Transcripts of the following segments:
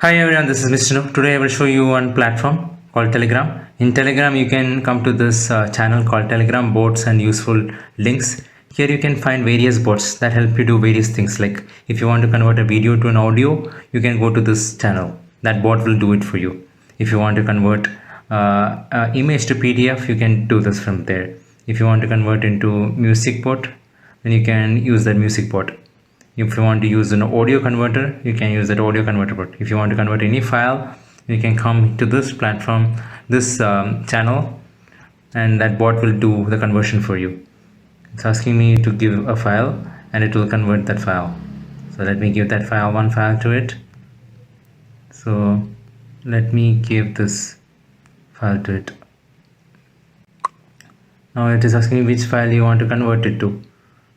Hi everyone, this is Mr. Noob. Today I will show you one platform called Telegram. In Telegram you can come to this channel called Telegram Bots and Useful Links. Here you can find various bots that help you do various things, like if you want to convert a video to an audio, you can go to this channel. That bot will do it for you. If you want to convert image to PDF, you can do this from there. If you want to convert into music bot, then you can use that music bot. If you want to use an audio converter, you can use that audio converter bot. If you want to convert any file, you can come to this platform, this channel, and that bot will do the conversion for you. It's asking me to give a file and it will convert that file. So let me give that file, one file to it. So let me give this file to it. Now it is asking me which file you want to convert it to.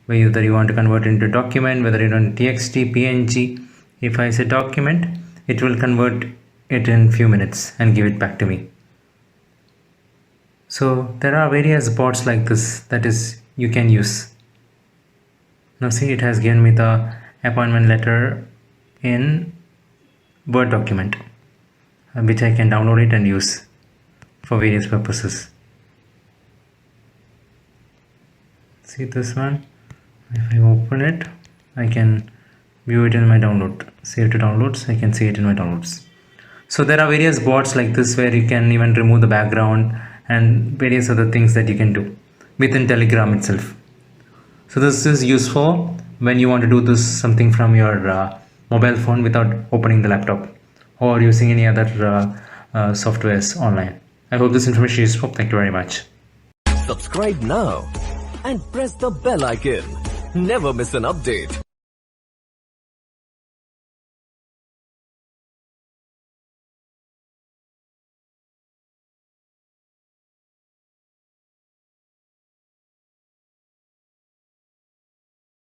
Whether you want to convert it into document, whether you want txt, png. If I say document, it will convert it in few minutes and give it back to me. So there are various bots like this that is you can use. Now see, it has given me the appointment letter in Word document, which I can download it and use for various purposes. See this one. If I open it, I can view it in my download. Save to downloads, I can see it in my downloads. So there are various bots like this where you can even remove the background and various other things that you can do within Telegram itself. So this is useful when you want to do this something from your mobile phone without opening the laptop or using any other softwares online. I hope this information is useful. Thank you very much. Subscribe now and press the bell icon. Never miss an update.